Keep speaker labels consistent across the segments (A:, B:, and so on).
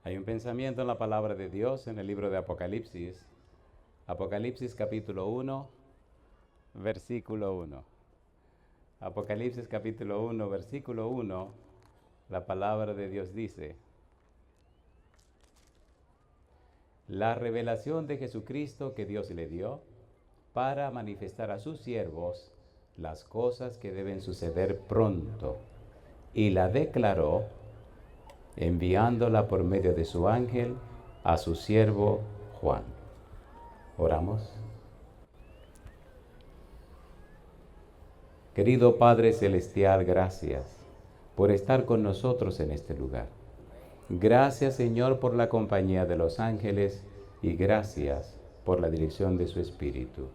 A: Hay un pensamiento en la palabra de Dios en el libro de Apocalipsis. Apocalipsis capítulo 1, versículo 1. Apocalipsis capítulo 1, versículo 1, la palabra de Dios dice: la revelación de Jesucristo que Dios le dio para manifestar a sus siervos las cosas que deben suceder pronto, y la declaró enviándola por medio de su ángel a su siervo Juan. Oramos. Querido Padre Celestial, gracias por estar con nosotros en este lugar. Gracias, Señor, por la compañía de los ángeles y gracias por la dirección de su Espíritu.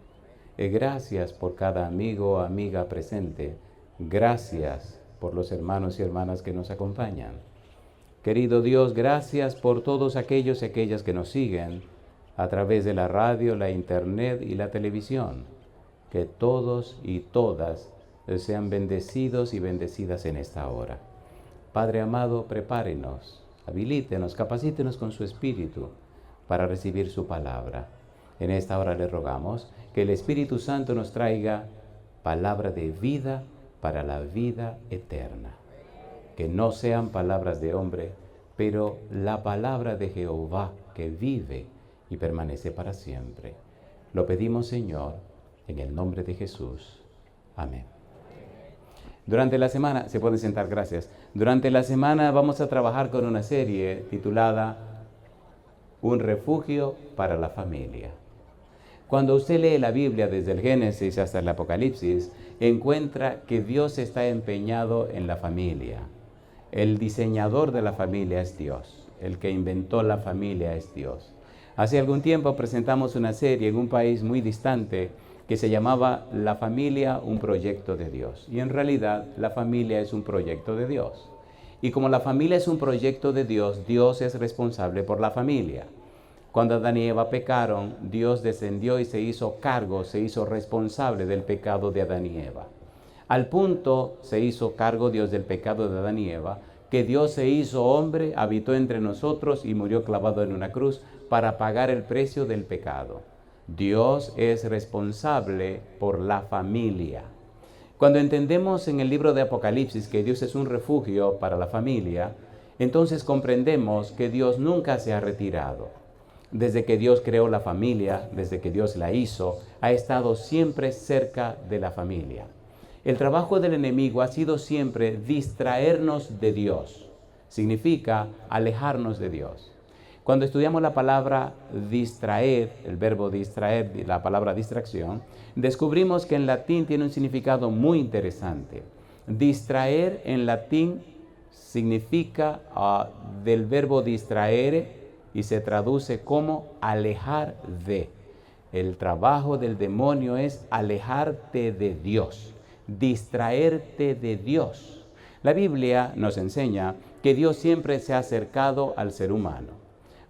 A: Gracias por cada amigo o amiga presente. Gracias por los hermanos y hermanas que nos acompañan. Querido Dios, gracias por todos aquellos y aquellas que nos siguen a través de la radio, la internet y la televisión. Que todos y todas sean bendecidos y bendecidas en esta hora. Padre amado, prepárenos, habilítenos, capacítenos con su Espíritu para recibir su palabra. En esta hora le rogamos que el Espíritu Santo nos traiga palabra de vida para la vida eterna. Que no sean palabras de hombre, pero la palabra de Jehová que vive y permanece para siempre. Lo pedimos, Señor, en el nombre de Jesús. Amén. Durante la semana, se pueden sentar, gracias. Durante la semana vamos a trabajar con una serie titulada Un refugio para la familia. Cuando usted lee la Biblia desde el Génesis hasta el Apocalipsis, encuentra que Dios está empeñado en la familia. El diseñador de la familia es Dios. El que inventó la familia es Dios. Hace algún tiempo presentamos una serie en un país muy distante que se llamaba La familia, un proyecto de Dios. Y en realidad la familia es un proyecto de Dios. Y como la familia es un proyecto de Dios, Dios es responsable por la familia. Cuando Adán y Eva pecaron, Dios descendió y se hizo cargo, se hizo responsable del pecado de Adán y Eva. Al punto se hizo cargo Dios del pecado de Adán y Eva, que Dios se hizo hombre, habitó entre nosotros y murió clavado en una cruz para pagar el precio del pecado. Dios es responsable por la familia. Cuando entendemos en el libro de Apocalipsis que Dios es un refugio para la familia, entonces comprendemos que Dios nunca se ha retirado. Desde que Dios creó la familia, desde que Dios la hizo, ha estado siempre cerca de la familia. El trabajo del enemigo ha sido siempre distraernos de Dios. Significa alejarnos de Dios. Cuando estudiamos la palabra distraer, el verbo distraer, la palabra distracción, descubrimos que en latín tiene un significado muy interesante. Distraer en latín significa del verbo distraere y se traduce como alejar de. El trabajo del demonio es alejarte de Dios, distraerte de Dios. La Biblia nos enseña que Dios siempre se ha acercado al ser humano.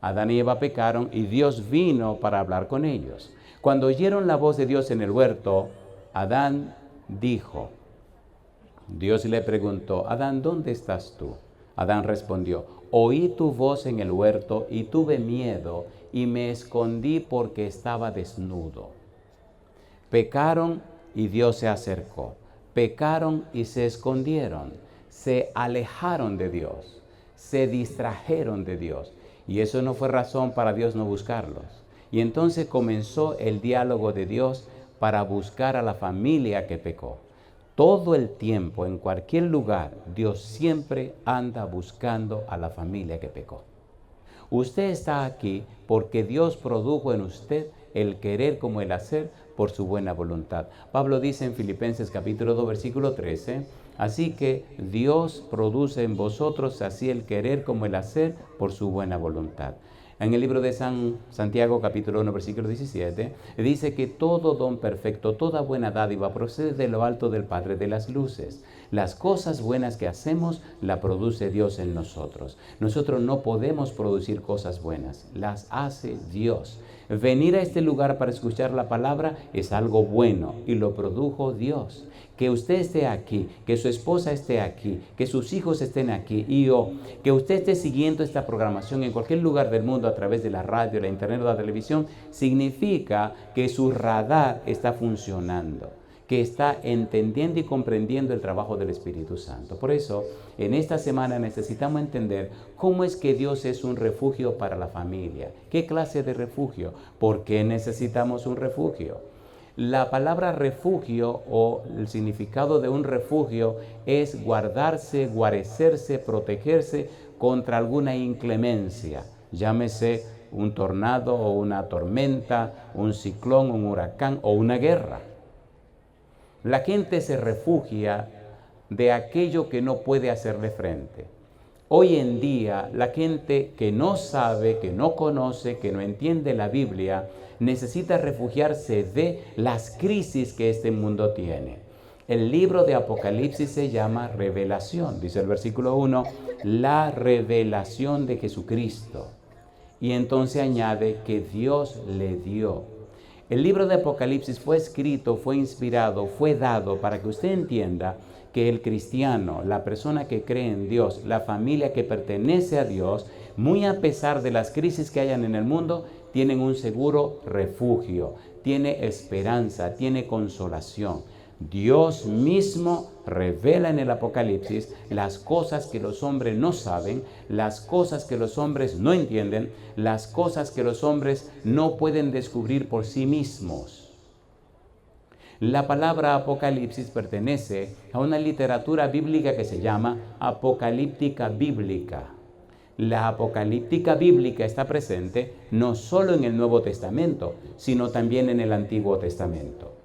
A: Adán y Eva pecaron y Dios vino para hablar con ellos. Cuando oyeron la voz de Dios en el huerto, Adán dijo, Dios le preguntó, Adán, ¿dónde estás tú? Adán respondió, oí tu voz en el huerto y tuve miedo y me escondí porque estaba desnudo. Pecaron y Dios se acercó. Pecaron y se escondieron. Se alejaron de Dios. Se distrajeron de Dios. Y eso no fue razón para Dios no buscarlos. Y entonces comenzó el diálogo de Dios para buscar a la familia que pecó. Todo el tiempo, en cualquier lugar, Dios siempre anda buscando a la familia que pecó. Usted está aquí porque Dios produjo en usted el querer como el hacer por su buena voluntad. Pablo dice en Filipenses capítulo 2, versículo 13, así que Dios produce en vosotros así el querer como el hacer por su buena voluntad. En el libro de Santiago, capítulo 1, versículo 17, dice que todo don perfecto, toda buena dádiva procede de lo alto del Padre de las luces. Las cosas buenas que hacemos, las produce Dios en nosotros. Nosotros no podemos producir cosas buenas, las hace Dios. Venir a este lugar para escuchar la palabra es algo bueno y lo produjo Dios. Que usted esté aquí, que su esposa esté aquí, que sus hijos estén aquí y que usted esté siguiendo esta programación en cualquier lugar del mundo a través de la radio, la internet o la televisión, significa que su radar está funcionando, que está entendiendo y comprendiendo el trabajo del Espíritu Santo. Por eso, en esta semana necesitamos entender cómo es que Dios es un refugio para la familia. ¿Qué clase de refugio? ¿Por qué necesitamos un refugio? La palabra refugio o el significado de un refugio es guardarse, guarecerse, protegerse contra alguna inclemencia. Llámese un tornado o una tormenta, un ciclón, un huracán o una guerra. La gente se refugia de aquello que no puede hacerle frente. Hoy en día, la gente que no sabe, que no conoce, que no entiende la Biblia, necesita refugiarse de las crisis que este mundo tiene. El libro de Apocalipsis se llama Revelación. Dice el versículo 1, la revelación de Jesucristo. Y entonces añade que Dios le dio. El libro de Apocalipsis fue escrito, fue inspirado, fue dado para que usted entienda que el cristiano, la persona que cree en Dios, la familia que pertenece a Dios, muy a pesar de las crisis que hayan en el mundo, tienen un seguro refugio, tiene esperanza, tiene consolación. Dios mismo revela en el Apocalipsis las cosas que los hombres no saben, las cosas que los hombres no entienden, las cosas que los hombres no pueden descubrir por sí mismos. La palabra Apocalipsis pertenece a una literatura bíblica que se llama apocalíptica bíblica. La apocalíptica bíblica está presente no solo en el Nuevo Testamento, sino también en el Antiguo Testamento.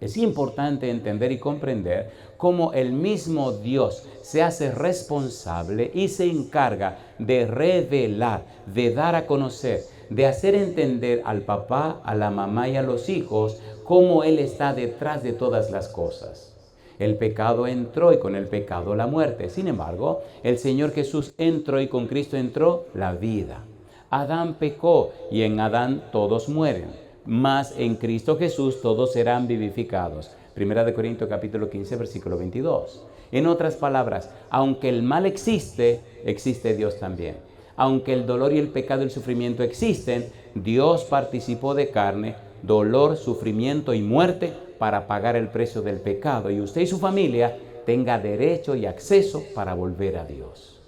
A: Es importante entender y comprender cómo el mismo Dios se hace responsable y se encarga de revelar, de dar a conocer, de hacer entender al papá, a la mamá y a los hijos cómo Él está detrás de todas las cosas. El pecado entró y con el pecado la muerte. Sin embargo, el Señor Jesús entró y con Cristo entró la vida. Adán pecó y en Adán todos mueren. Mas en Cristo Jesús todos serán vivificados. Primera de Corintios capítulo 15, versículo 22. En otras palabras, aunque el mal existe, existe Dios también. Aunque el dolor y el pecado y el sufrimiento existen, Dios participó de carne, dolor, sufrimiento y muerte para pagar el precio del pecado. Y usted y su familia tenga derecho y acceso para volver a Dios.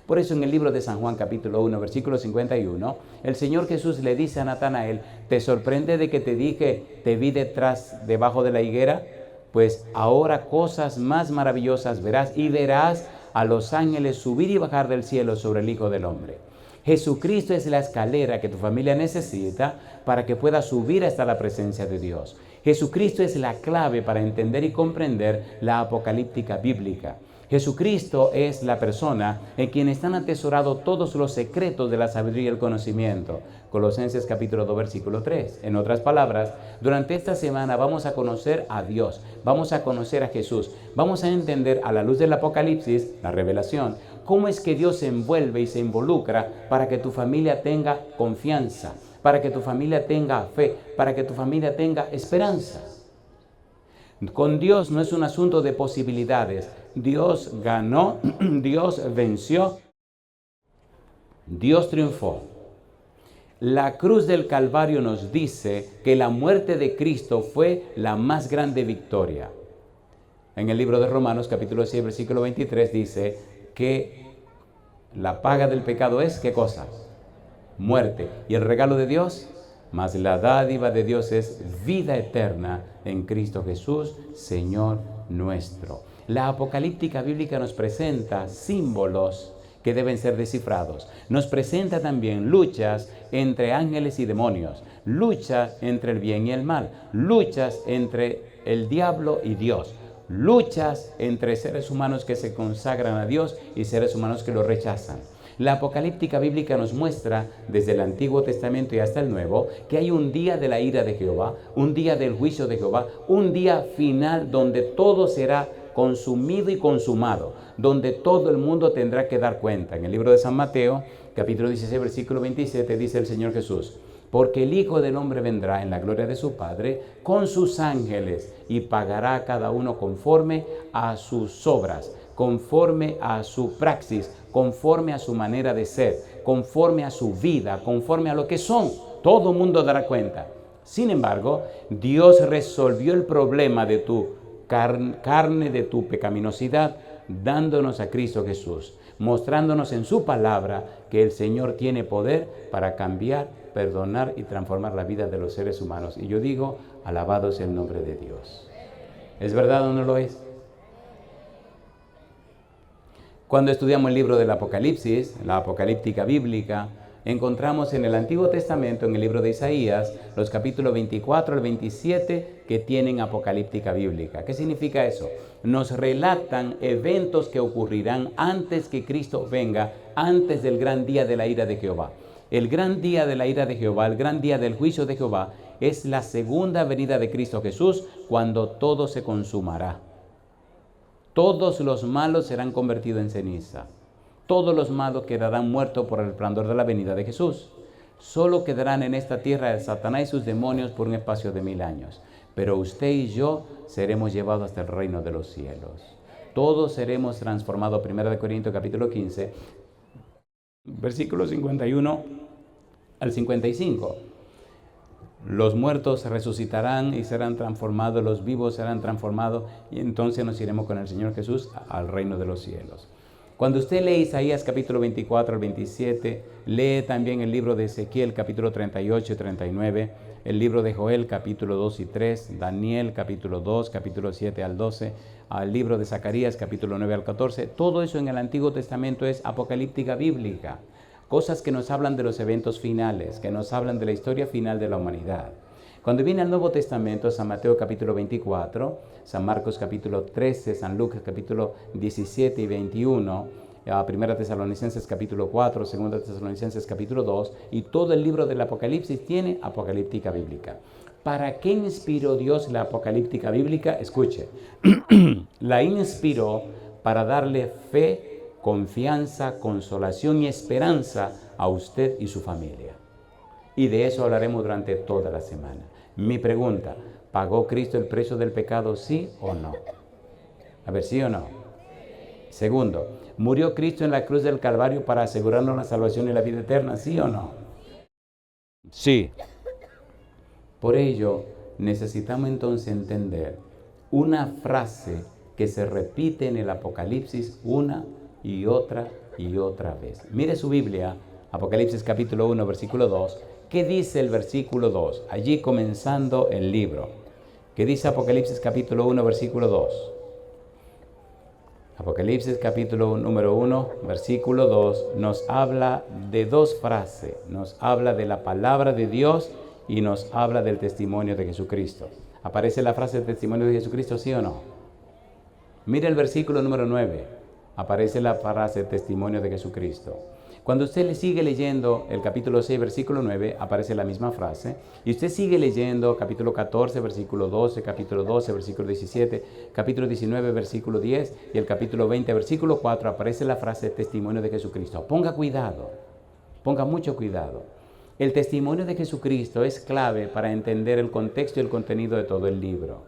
A: Por eso en el libro de San Juan capítulo 1, versículo 51, el Señor Jesús le dice a Natanael, ¿te sorprende de que te dije, te vi debajo de la higuera? Pues ahora cosas más maravillosas verás y verás a los ángeles subir y bajar del cielo sobre el Hijo del Hombre. Jesucristo es la escalera que tu familia necesita para que pueda subir hasta la presencia de Dios. Jesucristo es la clave para entender y comprender la apocalíptica bíblica. Jesucristo es la persona en quien están atesorados todos los secretos de la sabiduría y el conocimiento. Colosenses capítulo 2, versículo 3. En otras palabras, durante esta semana vamos a conocer a Dios, vamos a conocer a Jesús, vamos a entender a la luz del Apocalipsis, la revelación, cómo es que Dios se envuelve y se involucra para que tu familia tenga confianza, para que tu familia tenga fe, para que tu familia tenga esperanza. Con Dios no es un asunto de posibilidades. Dios ganó, Dios venció, Dios triunfó. La cruz del Calvario nos dice que la muerte de Cristo fue la más grande victoria. En el libro de Romanos, capítulo 6, versículo 23, dice que la paga del pecado es, ¿qué cosa? Muerte. ¿Y el regalo de Dios? Mas la dádiva de Dios es vida eterna en Cristo Jesús, Señor nuestro. La apocalíptica bíblica nos presenta símbolos que deben ser descifrados. Nos presenta también luchas entre ángeles y demonios, luchas entre el bien y el mal, luchas entre el diablo y Dios, luchas entre seres humanos que se consagran a Dios y seres humanos que lo rechazan. La apocalíptica bíblica nos muestra desde el Antiguo Testamento y hasta el Nuevo que hay un día de la ira de Jehová, un día del juicio de Jehová, un día final donde todo será consumido y consumado, donde todo el mundo tendrá que dar cuenta. En el libro de San Mateo, capítulo 16, versículo 27, dice el Señor Jesús: porque el Hijo del Hombre vendrá en la gloria de su Padre con sus ángeles y pagará a cada uno conforme a sus obras, conforme a su praxis, conforme a su manera de ser, conforme a su vida, conforme a lo que son. Todo el mundo dará cuenta. Sin embargo, Dios resolvió el problema de tu carne, de tu pecaminosidad, dándonos a Cristo Jesús, mostrándonos en su palabra que el Señor tiene poder para cambiar, perdonar y transformar la vida de los seres humanos. Y yo digo, alabado sea el nombre de Dios. ¿Es verdad o no lo es? Cuando estudiamos el libro del Apocalipsis, la apocalíptica bíblica, encontramos en el Antiguo Testamento, en el libro de Isaías, los capítulos 24 al 27 que tienen apocalíptica bíblica. ¿Qué significa eso? Nos relatan eventos que ocurrirán antes que Cristo venga, antes del gran día de la ira de Jehová. El gran día de la ira de Jehová, el gran día del juicio de Jehová, es la segunda venida de Cristo Jesús, cuando todo se consumará. Todos los malos serán convertidos en ceniza. Todos los malos quedarán muertos por el resplandor de la venida de Jesús. Solo quedarán en esta tierra de Satanás y sus demonios por un espacio de 1000 años. Pero usted y yo seremos llevados hasta el reino de los cielos. Todos seremos transformados. 1 Corintios capítulo 15, versículos 51 al 55. Los muertos resucitarán y serán transformados, los vivos serán transformados, y entonces nos iremos con el Señor Jesús al reino de los cielos. Cuando usted lee Isaías capítulo 24 al 27, lee también el libro de Ezequiel capítulo 38 y 39, el libro de Joel capítulo 2 y 3, Daniel capítulo 2, capítulo 7 al 12, al libro de Zacarías capítulo 9 al 14, todo eso en el Antiguo Testamento es apocalíptica bíblica. Cosas que nos hablan de los eventos finales, que nos hablan de la historia final de la humanidad. Cuando viene al Nuevo Testamento, San Mateo capítulo 24, San Marcos capítulo 13, San Lucas capítulo 17 y 21, Primera Tesalonicenses capítulo 4, Segunda Tesalonicenses capítulo 2, y todo el libro del Apocalipsis tiene apocalíptica bíblica. ¿Para qué inspiró Dios la apocalíptica bíblica? Escuche, la inspiró para darle fe, confianza, consolación y esperanza a usted y su familia. Y de eso hablaremos durante toda la semana. Mi pregunta, ¿pagó Cristo el precio del pecado, sí o no? A ver, ¿sí o no? Segundo, ¿murió Cristo en la cruz del Calvario para asegurarnos la salvación y la vida eterna, sí o no? Sí. Por ello, necesitamos entonces entender una frase que se repite en el Apocalipsis una y otra vez. Mire su Biblia, Apocalipsis capítulo 1, versículo 2. ¿Qué dice el versículo 2? Allí comenzando el libro. ¿Qué dice Apocalipsis capítulo 1, versículo 2? Apocalipsis capítulo número 1, versículo 2 nos habla de dos frases. Nos habla de la palabra de Dios y nos habla del testimonio de Jesucristo. ¿Aparece la frase del testimonio de Jesucristo, sí o no? Mire el versículo número 9. Aparece la frase testimonio de Jesucristo. Cuando usted le sigue leyendo el capítulo 6, versículo 9, aparece la misma frase. Y usted sigue leyendo capítulo 14, versículo 12, capítulo 12, versículo 17, capítulo 19, versículo 10 y el capítulo 20, versículo 4, aparece la frase testimonio de Jesucristo. Ponga cuidado, ponga mucho cuidado. El testimonio de Jesucristo es clave para entender el contexto y el contenido de todo el libro.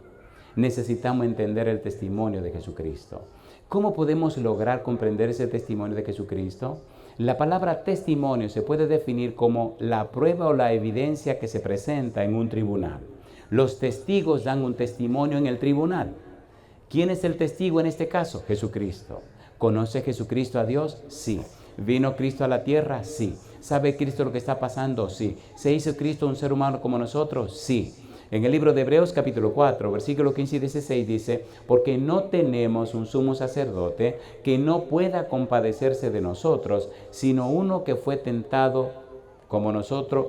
A: Necesitamos entender el testimonio de Jesucristo. ¿Cómo podemos lograr comprender ese testimonio de Jesucristo? La palabra testimonio se puede definir como la prueba o la evidencia que se presenta en un tribunal. Los testigos dan un testimonio en el tribunal. ¿Quién es el testigo en este caso? Jesucristo. ¿Conoce Jesucristo a Dios? Sí. ¿Vino Cristo a la tierra? Sí. ¿Sabe Cristo lo que está pasando? Sí. ¿Se hizo Cristo un ser humano como nosotros? Sí. En el libro de Hebreos capítulo 4, versículo 15 y 16 dice, porque no tenemos un sumo sacerdote que no pueda compadecerse de nosotros, sino uno que fue tentado como nosotros,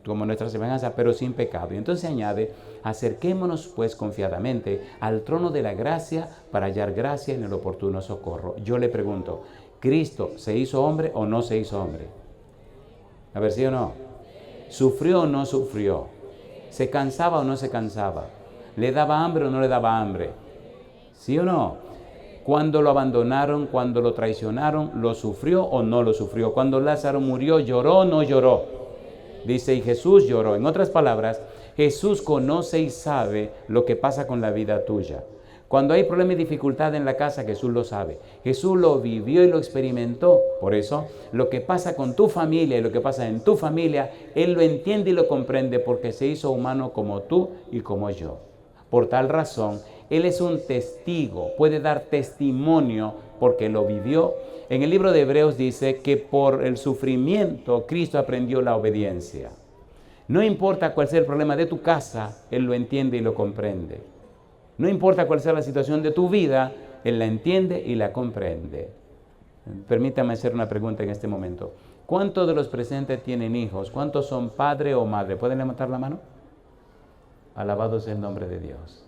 A: como nuestra semejanza, pero sin pecado. Y entonces añade, acerquémonos pues confiadamente al trono de la gracia para hallar gracia en el oportuno socorro. Yo le pregunto, ¿Cristo se hizo hombre o no se hizo hombre? A ver, ¿sí o no? ¿Sufrió o no sufrió? ¿Se cansaba o no se cansaba? ¿Le daba hambre o no le daba hambre? ¿Sí o no? Cuando lo abandonaron, cuando lo traicionaron, ¿lo sufrió o no lo sufrió? Cuando Lázaro murió, ¿lloró o no lloró? Dice, y Jesús lloró. En otras palabras, Jesús conoce y sabe lo que pasa con la vida tuya. Cuando hay problema y dificultad en la casa, Jesús lo sabe. Jesús lo vivió y lo experimentó. Por eso, lo que pasa con tu familia y lo que pasa en tu familia, Él lo entiende y lo comprende porque se hizo humano como tú y como yo. Por tal razón, Él es un testigo, puede dar testimonio porque lo vivió. En el libro de Hebreos dice que por el sufrimiento Cristo aprendió la obediencia. No importa cuál sea el problema de tu casa, Él lo entiende y lo comprende. No importa cuál sea la situación de tu vida, Él la entiende y la comprende. Permítame hacer una pregunta en este momento. ¿Cuántos de los presentes tienen hijos? ¿Cuántos son padre o madre? ¿Pueden levantar la mano? Alabado sea el nombre de Dios.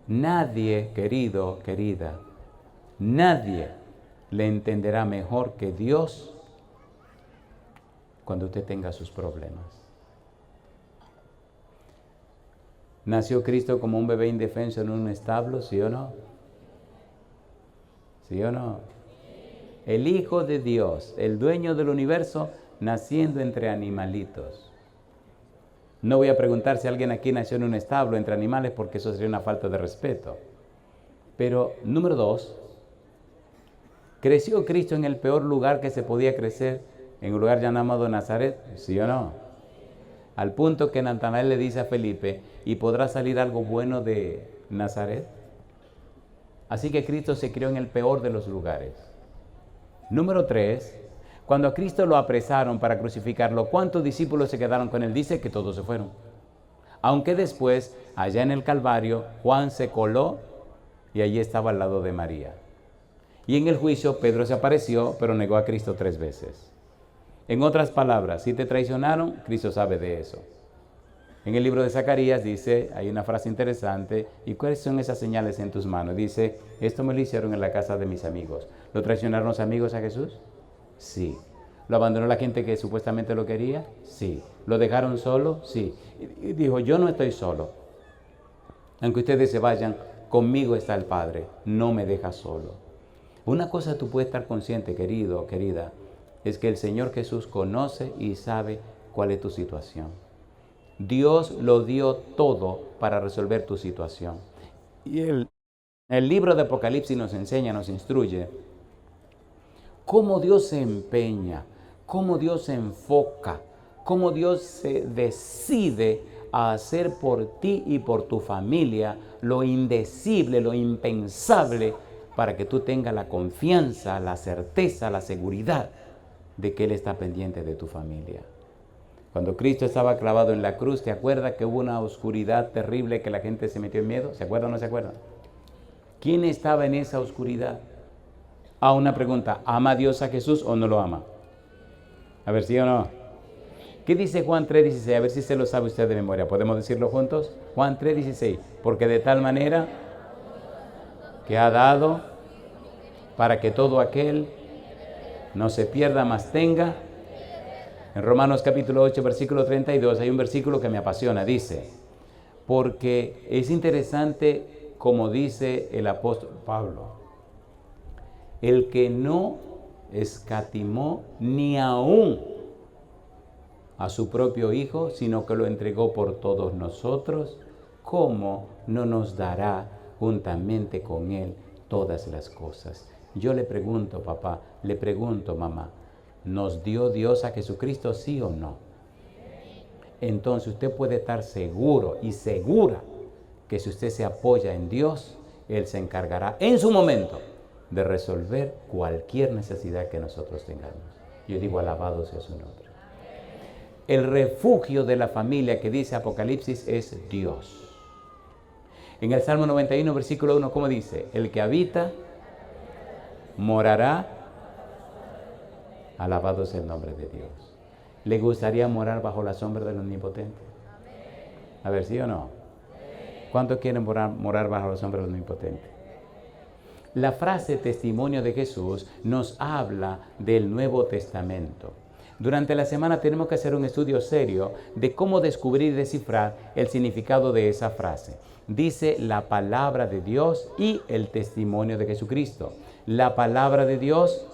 A: Nadie, querido, querida, nadie le entenderá mejor que Dios cuando usted tenga sus problemas. ¿Nació Cristo como un bebé indefenso en un establo? ¿Sí o no? ¿Sí o no? El Hijo de Dios, el dueño del universo, naciendo entre animalitos. No voy a preguntar si alguien aquí nació en un establo entre animales porque eso sería una falta de respeto. Pero, número 2, ¿creció Cristo en el peor lugar que se podía crecer, en un lugar llamado Nazaret? ¿Sí o no? Al punto que Natanael le dice a Felipe, ¿y podrá salir algo bueno de Nazaret? Así que Cristo se crió en el peor de los lugares. Número 3, cuando a Cristo lo apresaron para crucificarlo, ¿cuántos discípulos se quedaron con él? Dice que todos se fueron. Aunque después, allá en el Calvario, Juan se coló y allí estaba al lado de María. Y en el juicio, Pedro se apareció, pero negó a Cristo 3 veces. En otras palabras, si te traicionaron, Cristo sabe de eso. En el libro de Zacarías dice, hay una frase interesante, ¿y cuáles son esas señales en tus manos? Dice, esto me lo hicieron en la casa de mis amigos. ¿Lo traicionaron los amigos a Jesús? Sí. ¿Lo abandonó la gente que supuestamente lo quería? Sí. ¿Lo dejaron solo? Sí. Y dijo, yo no estoy solo. Aunque ustedes se vayan, conmigo está el Padre, no me deja solo. Una cosa tú puedes estar consciente, querido, querida, es que el Señor Jesús conoce y sabe cuál es tu situación. Dios lo dio todo para resolver tu situación. Y el libro de Apocalipsis nos enseña, nos instruye cómo Dios se empeña, cómo Dios se enfoca, cómo Dios se decide a hacer por ti y por tu familia lo indecible, lo impensable, para que tú tengas la confianza, la certeza, la seguridad de que Él está pendiente de tu familia. Cuando Cristo estaba clavado en la cruz, ¿te acuerdas que hubo una oscuridad terrible que la gente se metió en miedo? ¿Se acuerdan o no se acuerdan? ¿Quién estaba en esa oscuridad? Una pregunta, ¿ama Dios a Jesús o no lo ama? A ver, ¿sí o no? ¿Qué dice Juan 3:16? A ver si se lo sabe usted de memoria. ¿Podemos decirlo juntos? Juan 3:16. Porque de tal manera que ha dado para que todo aquel no se pierda, mas tenga. En Romanos capítulo 8, versículo 32, hay un versículo que me apasiona. Dice, porque es interesante como dice el apóstol Pablo, el que no escatimó ni aún a su propio Hijo, sino que lo entregó por todos nosotros, ¿cómo no nos dará juntamente con Él todas las cosas? Yo le pregunto, papá, le pregunto, mamá, ¿nos dio Dios a Jesucristo, sí o no? Entonces usted puede estar seguro y segura que si usted se apoya en Dios, Él se encargará en su momento de resolver cualquier necesidad que nosotros tengamos. Yo digo, alabado sea su nombre. El refugio de la familia que dice Apocalipsis es Dios. En el Salmo 91, versículo 1, ¿cómo dice? El que habita morará. Alabado sea el nombre de Dios. ¿Le gustaría morar bajo la sombra del Omnipotente? A ver, ¿sí o no? ¿Cuántos quieren morar bajo la sombra del Omnipotente? La frase testimonio de Jesús nos habla del Nuevo Testamento. Durante la semana tenemos que hacer un estudio serio de cómo descubrir y descifrar el significado de esa frase. Dice la palabra de Dios y el testimonio de Jesucristo. La palabra de Dios,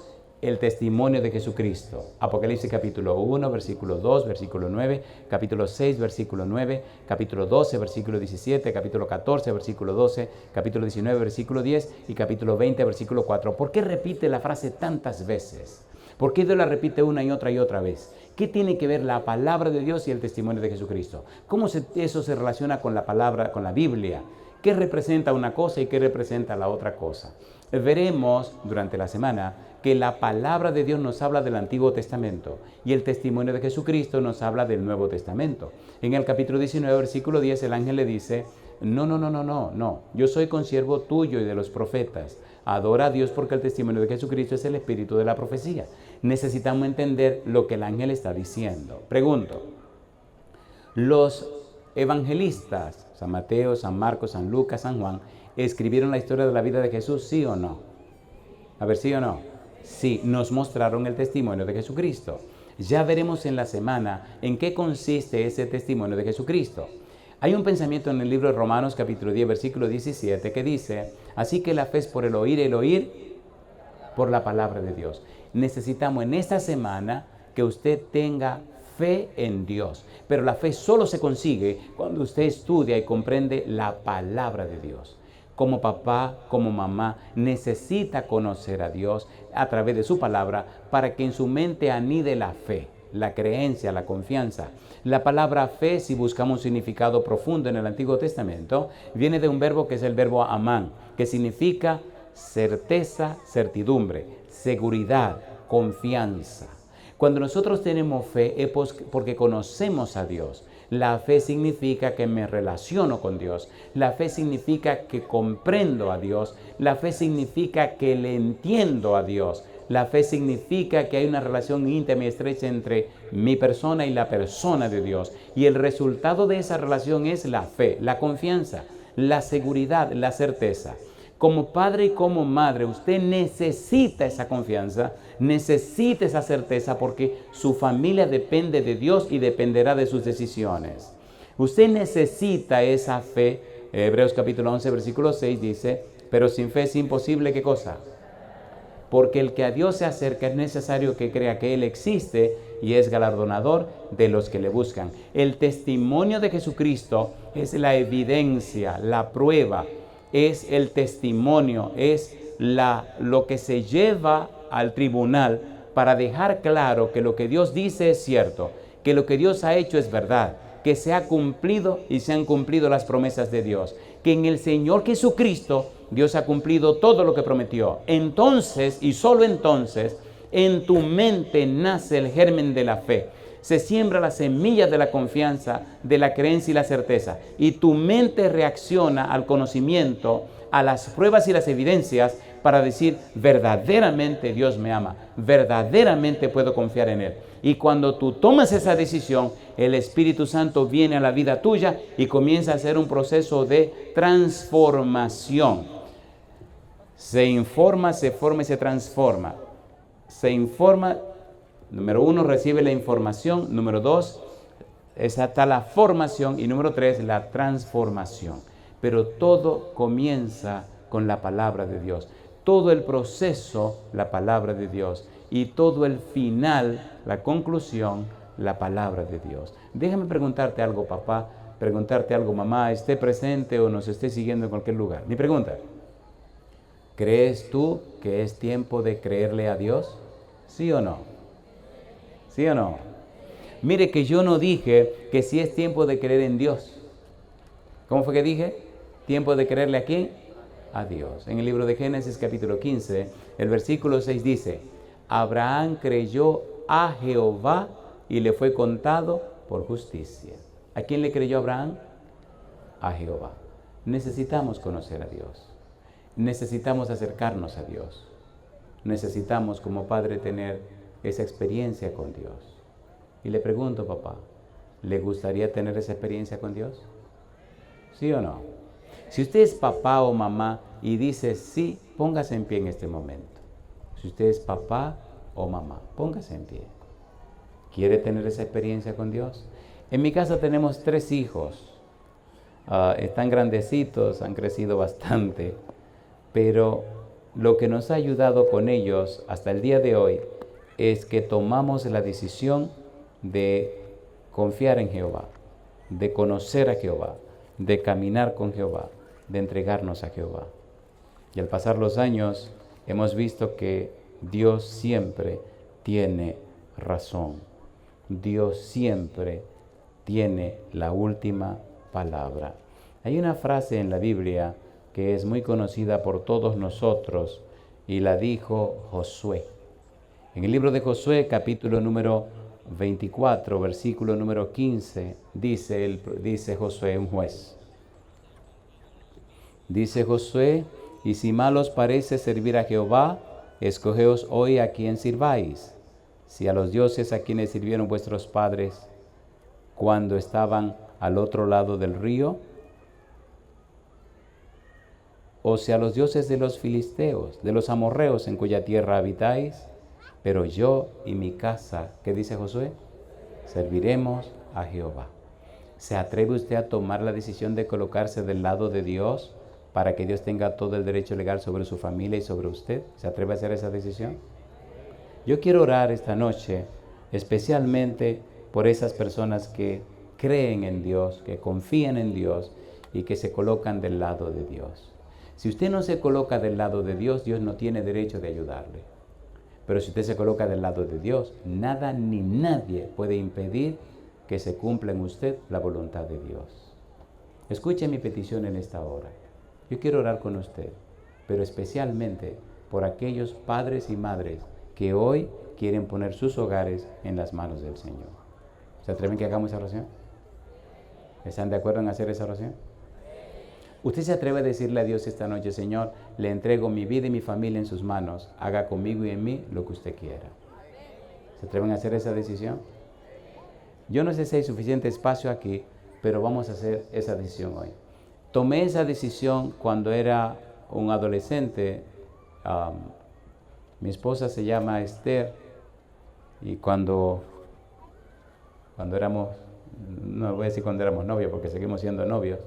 A: el testimonio de Jesucristo. Apocalipsis capítulo 1, versículo 2, versículo 9, capítulo 6, versículo 9, capítulo 12, versículo 17, capítulo 14, versículo 12, capítulo 19, versículo 10 y capítulo 20, versículo 4. ¿Por qué repite la frase tantas veces? ¿Por qué Dios la repite una y otra vez? ¿Qué tiene que ver la palabra de Dios y el testimonio de Jesucristo? ¿Cómo eso se relaciona con la palabra, con la Biblia? ¿Qué representa una cosa y qué representa la otra cosa? Veremos durante la semana que la palabra de Dios nos habla del Antiguo Testamento y el testimonio de Jesucristo nos habla del Nuevo Testamento. En el capítulo 19, versículo 10, el ángel le dice, no, yo soy consiervo tuyo y de los profetas. Adora a Dios porque el testimonio de Jesucristo es el espíritu de la profecía. Necesitamos entender lo que el ángel está diciendo. Pregunto, los evangelistas, San Mateo, San Marcos, San Lucas, San Juan, ¿escribieron la historia de la vida de Jesús, sí o no? A ver, ¿sí o no? Sí, nos mostraron el testimonio de Jesucristo. Ya veremos en la semana en qué consiste ese testimonio de Jesucristo. Hay un pensamiento en el libro de Romanos capítulo 10, versículo 17 que dice, así que la fe es por el oír por la palabra de Dios. Necesitamos en esta semana que usted tenga fe en Dios, pero la fe solo se consigue cuando usted estudia y comprende la palabra de Dios. Como papá, como mamá, necesita conocer a Dios a través de su palabra para que en su mente anide la fe, la creencia, la confianza. La palabra fe, si buscamos un significado profundo en el Antiguo Testamento, viene de un verbo que es el verbo amán, que significa certeza, certidumbre, seguridad, confianza. Cuando nosotros tenemos fe es porque conocemos a Dios. La fe significa que me relaciono con Dios. La fe significa que comprendo a Dios. La fe significa que le entiendo a Dios. La fe significa que hay una relación íntima y estrecha entre mi persona y la persona de Dios. Y el resultado de esa relación es la fe, la confianza, la seguridad, la certeza. Como padre y como madre, usted necesita esa confianza, necesita esa certeza porque su familia depende de Dios y dependerá de sus decisiones. Usted necesita esa fe. Hebreos capítulo 11, versículo 6 dice, pero sin fe es imposible, ¿qué cosa? Porque el que a Dios se acerca es necesario que crea que Él existe y es galardonador de los que le buscan. El testimonio de Jesucristo es la evidencia, la prueba, es el testimonio, es lo que se lleva al tribunal para dejar claro que lo que Dios dice es cierto, que lo que Dios ha hecho es verdad, que se ha cumplido y se han cumplido las promesas de Dios, que en el Señor Jesucristo Dios ha cumplido todo lo que prometió. Entonces, y solo entonces, en tu mente nace el germen de la fe. Se siembra la semilla de la confianza, de la creencia y la certeza. Y tu mente reacciona al conocimiento, a las pruebas y las evidencias para decir, verdaderamente Dios me ama, verdaderamente puedo confiar en Él. Y cuando tú tomas esa decisión, el Espíritu Santo viene a la vida tuya y comienza a hacer un proceso de transformación. Se informa, se forma y se transforma. Se informa, número 1, recibe la información. Número 2, está la formación. Y número 3, la transformación. Pero todo comienza con la palabra de Dios. Todo el proceso, la palabra de Dios. Y todo el final, la conclusión, la palabra de Dios. Déjame preguntarte algo, papá, preguntarte algo, mamá, esté presente o nos esté siguiendo en cualquier lugar. Mi pregunta, ¿crees tú que es tiempo de creerle a Dios? ¿Sí o no? ¿Sí o no? Mire que yo no dije que sí es tiempo de creer en Dios. ¿Cómo fue que dije? ¿Tiempo de creerle a quién? A Dios. En el libro de Génesis capítulo 15, el versículo 6 dice, Abraham creyó a Jehová y le fue contado por justicia. ¿A quién le creyó Abraham? A Jehová. Necesitamos conocer a Dios. Necesitamos acercarnos a Dios. Necesitamos como padre tener esa experiencia con Dios. Y le pregunto, papá, ¿le gustaría tener esa experiencia con Dios? ¿Sí o no? Si usted es papá o mamá y dice sí, póngase en pie en este momento. Si usted es papá o mamá, póngase en pie. ¿Quiere tener esa experiencia con Dios? En mi casa tenemos 3 hijos. Están grandecitos, han crecido bastante, pero lo que nos ha ayudado con ellos hasta el día de hoy es que tomamos la decisión de confiar en Jehová, de conocer a Jehová, de caminar con Jehová, de entregarnos a Jehová. Y al pasar los años hemos visto que Dios siempre tiene razón. Dios siempre tiene la última palabra. Hay una frase en la Biblia que es muy conocida por todos nosotros y la dijo Josué. En el libro de Josué, capítulo número 24, versículo número 15, dice Josué, un juez. Dice Josué: y si mal os parece servir a Jehová, escogeos hoy a quién sirváis, si a los dioses a quienes sirvieron vuestros padres cuando estaban al otro lado del río, o si a los dioses de los filisteos, de los amorreos en cuya tierra habitáis. Pero yo y mi casa, ¿qué dice Josué? Serviremos a Jehová. ¿Se atreve usted a tomar la decisión de colocarse del lado de Dios para que Dios tenga todo el derecho legal sobre su familia y sobre usted? ¿Se atreve a hacer esa decisión? Yo quiero orar esta noche especialmente por esas personas que creen en Dios, que confían en Dios y que se colocan del lado de Dios. Si usted no se coloca del lado de Dios, Dios no tiene derecho de ayudarle. Pero si usted se coloca del lado de Dios, nada ni nadie puede impedir que se cumpla en usted la voluntad de Dios. Escuche mi petición en esta hora. Yo quiero orar con usted, pero especialmente por aquellos padres y madres que hoy quieren poner sus hogares en las manos del Señor. ¿Se atreven que hagamos esa oración? ¿Están de acuerdo en hacer esa oración? Usted se atreve a decirle a Dios esta noche: Señor, le entrego mi vida y mi familia en sus manos. Haga conmigo y en mí lo que usted quiera. ¿Se atreven a hacer esa decisión? Yo no sé si hay suficiente espacio aquí, pero vamos a hacer esa decisión hoy. Tomé esa decisión cuando era un adolescente. Mi esposa se llama Esther y cuando éramos, no voy a decir cuando éramos novios porque seguimos siendo novios,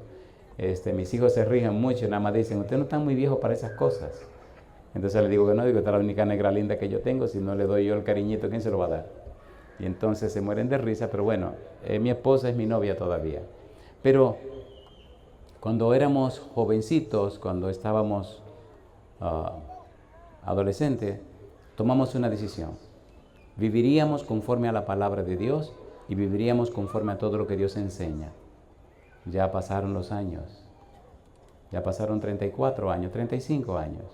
A: mis hijos se rigen mucho, nada más dicen: usted no está muy viejo para esas cosas. Entonces le digo que no, digo, esta es la única negra linda que yo tengo, si no le doy yo el cariñito, ¿quién se lo va a dar? Y entonces se mueren de risa, pero bueno, mi esposa es mi novia todavía. Pero cuando éramos jovencitos, cuando estábamos adolescentes, tomamos una decisión. Viviríamos conforme a la palabra de Dios y viviríamos conforme a todo lo que Dios enseña. Ya pasaron los años, ya pasaron 34 años, 35 años,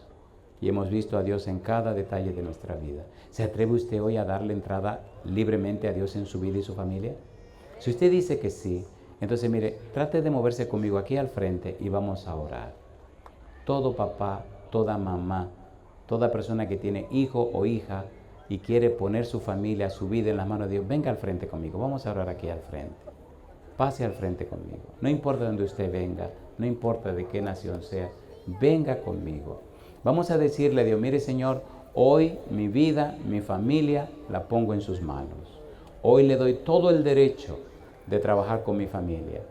A: y hemos visto a Dios en cada detalle de nuestra vida. ¿Se atreve usted hoy a darle entrada libremente a Dios en su vida y su familia? Si usted dice que sí, entonces mire, trate de moverse conmigo aquí al frente y vamos a orar. Todo papá, toda mamá, toda persona que tiene hijo o hija y quiere poner su familia, su vida en las manos de Dios, venga al frente conmigo, vamos a orar aquí al frente. Pase al frente conmigo. No importa dónde usted venga, no importa de qué nación sea, venga conmigo. Vamos a decirle a Dios: mire Señor, hoy mi vida, mi familia, la pongo en sus manos. Hoy le doy todo el derecho de trabajar con mi familia.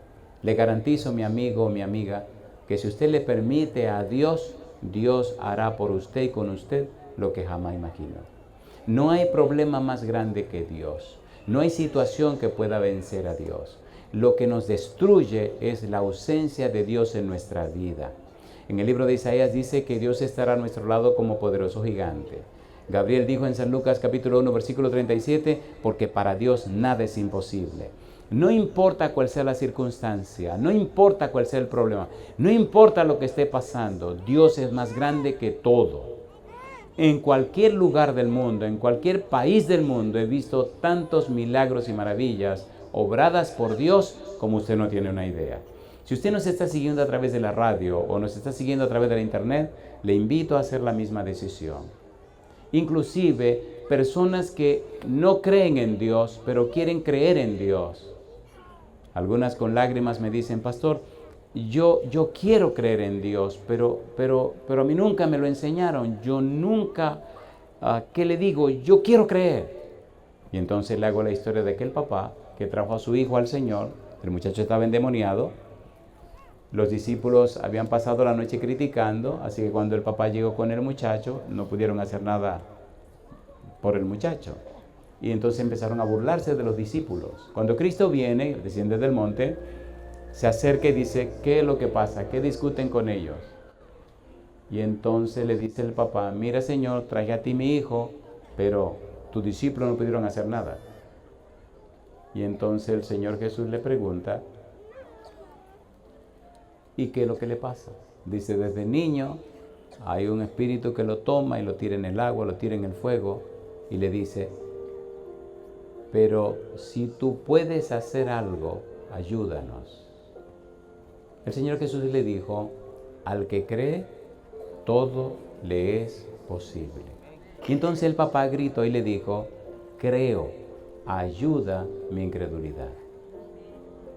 A: Le garantizo, mi amigo o mi amiga, que si usted le permite a Dios, Dios hará por usted y con usted lo que jamás imaginó. No hay problema más grande que Dios. No hay situación que pueda vencer a Dios. Lo que nos destruye es la ausencia de Dios en nuestra vida. En el libro de Isaías dice que Dios estará a nuestro lado como poderoso gigante. Gabriel dijo en San Lucas capítulo 1 versículo 37, porque para Dios nada es imposible. No importa cuál sea la circunstancia, no importa cuál sea el problema, no importa lo que esté pasando, Dios es más grande que todo. En cualquier lugar del mundo, en cualquier país del mundo, he visto tantos milagros y maravillas obradas por Dios como usted no tiene una idea. Si usted nos está siguiendo a través de la radio o nos está siguiendo a través de la internet, le invito a hacer la misma decisión. Inclusive personas que no creen en Dios, pero quieren creer en Dios. Algunas con lágrimas me dicen: pastor, yo quiero creer en Dios, pero a mí nunca me lo enseñaron. Yo nunca, ¿qué le digo? Yo quiero creer. Y entonces le hago la historia de aquel papá que trajo a su hijo al Señor. El muchacho estaba endemoniado. Los discípulos habían pasado la noche criticando, así que cuando el papá llegó con el muchacho, no pudieron hacer nada por el muchacho. Y entonces empezaron a burlarse de los discípulos. Cuando Cristo viene, desciende del monte, se acerca y dice, ¿qué es lo que pasa? ¿Qué discuten con ellos? Y entonces le dice el papá, mira Señor, traje a ti mi hijo, pero tus discípulos no pudieron hacer nada. Y entonces el Señor Jesús le pregunta, ¿y qué es lo que le pasa? Dice, desde niño hay un espíritu que lo toma y lo tira en el agua, lo tira en el fuego, y le dice, pero si tú puedes hacer algo, ayúdanos. El Señor Jesús le dijo, al que cree, todo le es posible. Y entonces el papá gritó y le dijo, creo, ayuda mi incredulidad.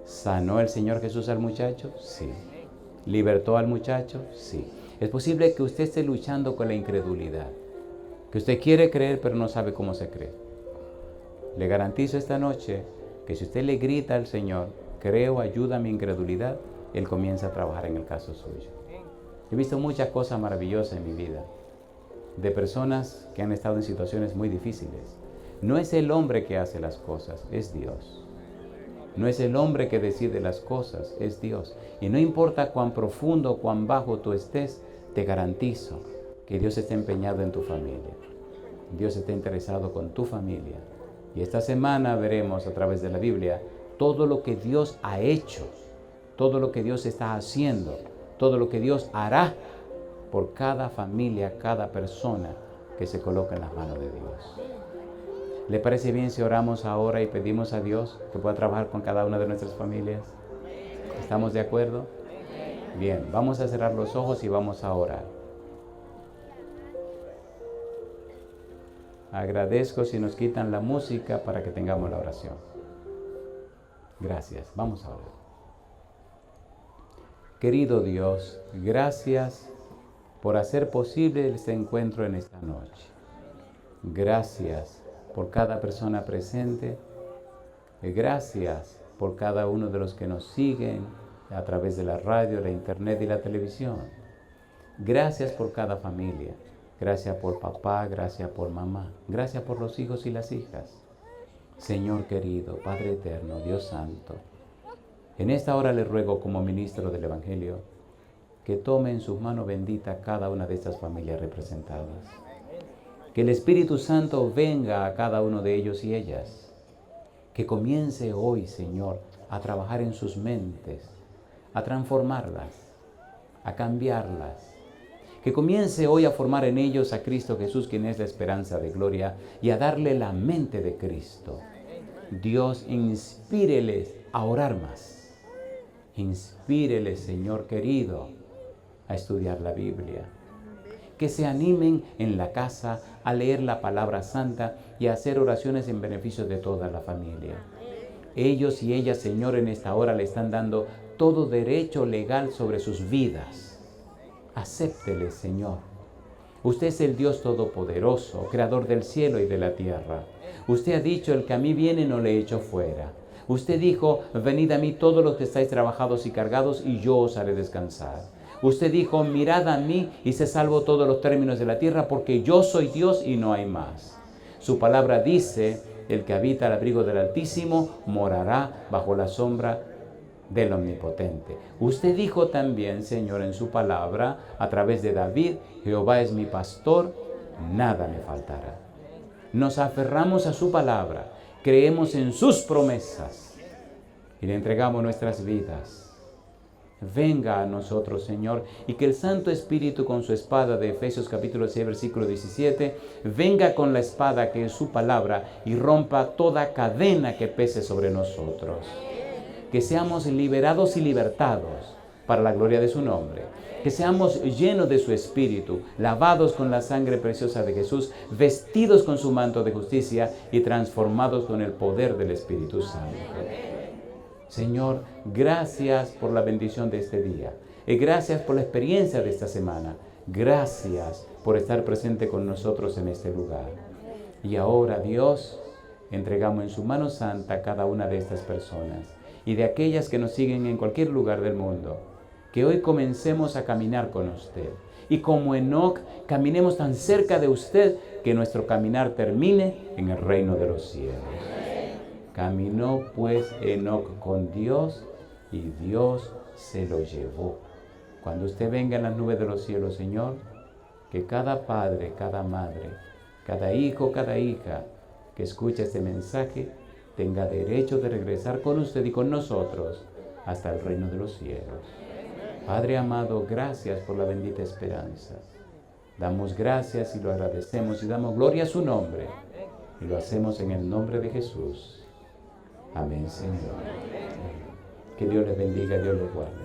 A: ¿Sanó el Señor Jesús al muchacho? Sí. ¿Libertó al muchacho? Sí. Es posible que usted esté luchando con la incredulidad, que usted quiere creer pero no sabe cómo se cree. Le garantizo esta noche que si usted le grita al Señor, creo, ayuda mi incredulidad, Él comienza a trabajar en el caso suyo. He visto muchas cosas maravillosas en mi vida, de personas que han estado en situaciones muy difíciles. No es el hombre que hace las cosas, es Dios. No es el hombre que decide las cosas, es Dios. Y no importa cuán profundo o cuán bajo tú estés, te garantizo que Dios está empeñado en tu familia. Dios está interesado con tu familia. Y esta semana veremos a través de la Biblia todo lo que Dios ha hecho, todo lo que Dios está haciendo, todo lo que Dios hará por cada familia, cada persona que se coloca en las manos de Dios. ¿Le parece bien si oramos ahora y pedimos a Dios que pueda trabajar con cada una de nuestras familias? ¿Estamos de acuerdo? Bien, vamos a cerrar los ojos y vamos a orar. Agradezco si nos quitan la música para que tengamos la oración. Gracias, vamos a orar. Querido Dios, gracias por hacer posible este encuentro en esta noche. Gracias por cada persona presente. Gracias por cada uno de los que nos siguen a través de la radio, la internet y la televisión. Gracias por cada familia. Gracias por papá, gracias por mamá. Gracias por los hijos y las hijas. Señor querido, Padre eterno, Dios santo, en esta hora le ruego como ministro del Evangelio que tome en sus manos benditas cada una de estas familias representadas. Que el Espíritu Santo venga a cada uno de ellos y ellas. Que comience hoy, Señor, a trabajar en sus mentes, a transformarlas, a cambiarlas. Que comience hoy a formar en ellos a Cristo Jesús, quien es la esperanza de gloria, y a darle la mente de Cristo. Dios, inspíreles a orar más. Inspíreles, Señor querido, a estudiar la Biblia. Que se animen en la casa a leer la palabra santa y a hacer oraciones en beneficio de toda la familia. Ellos y ellas, Señor, en esta hora le están dando todo derecho legal sobre sus vidas. Acépteles, Señor. Usted es el Dios Todopoderoso, Creador del cielo y de la tierra. Usted ha dicho, el que a mí viene no le echo fuera. Usted dijo, venid a mí todos los que estáis trabajados y cargados, y yo os haré descansar. Usted dijo, mirad a mí y se salvo todos los términos de la tierra, porque yo soy Dios y no hay más. Su palabra dice, el que habita al abrigo del Altísimo morará bajo la sombra del Omnipotente. Usted dijo también, Señor, en su palabra, a través de David, Jehová es mi pastor, nada me faltará. Nos aferramos a su palabra, creemos en sus promesas y le entregamos nuestras vidas. Venga a nosotros, Señor, y que el Santo Espíritu con su espada de Efesios capítulo 6, versículo 17, venga con la espada que es su palabra y rompa toda cadena que pese sobre nosotros. Que seamos liberados y libertados para la gloria de su nombre. Que seamos llenos de su Espíritu, lavados con la sangre preciosa de Jesús, vestidos con su manto de justicia y transformados con el poder del Espíritu Santo. Señor, gracias por la bendición de este día. Y gracias por la experiencia de esta semana. Gracias por estar presente con nosotros en este lugar. Y ahora, Dios, entregamos en su mano santa a cada una de estas personas y de aquellas que nos siguen en cualquier lugar del mundo. Que hoy comencemos a caminar con usted. Y como Enoc, caminemos tan cerca de usted que nuestro caminar termine en el reino de los cielos. Caminó pues Enoc con Dios y Dios se lo llevó. Cuando usted venga en las nubes de los cielos, Señor, que cada padre, cada madre, cada hijo, cada hija que escucha este mensaje tenga derecho de regresar con usted y con nosotros hasta el reino de los cielos. Padre amado, gracias por la bendita esperanza. Damos gracias y lo agradecemos y damos gloria a su nombre. Y lo hacemos en el nombre de Jesús. Amén, Señor. Que Dios les bendiga, Dios los guarde.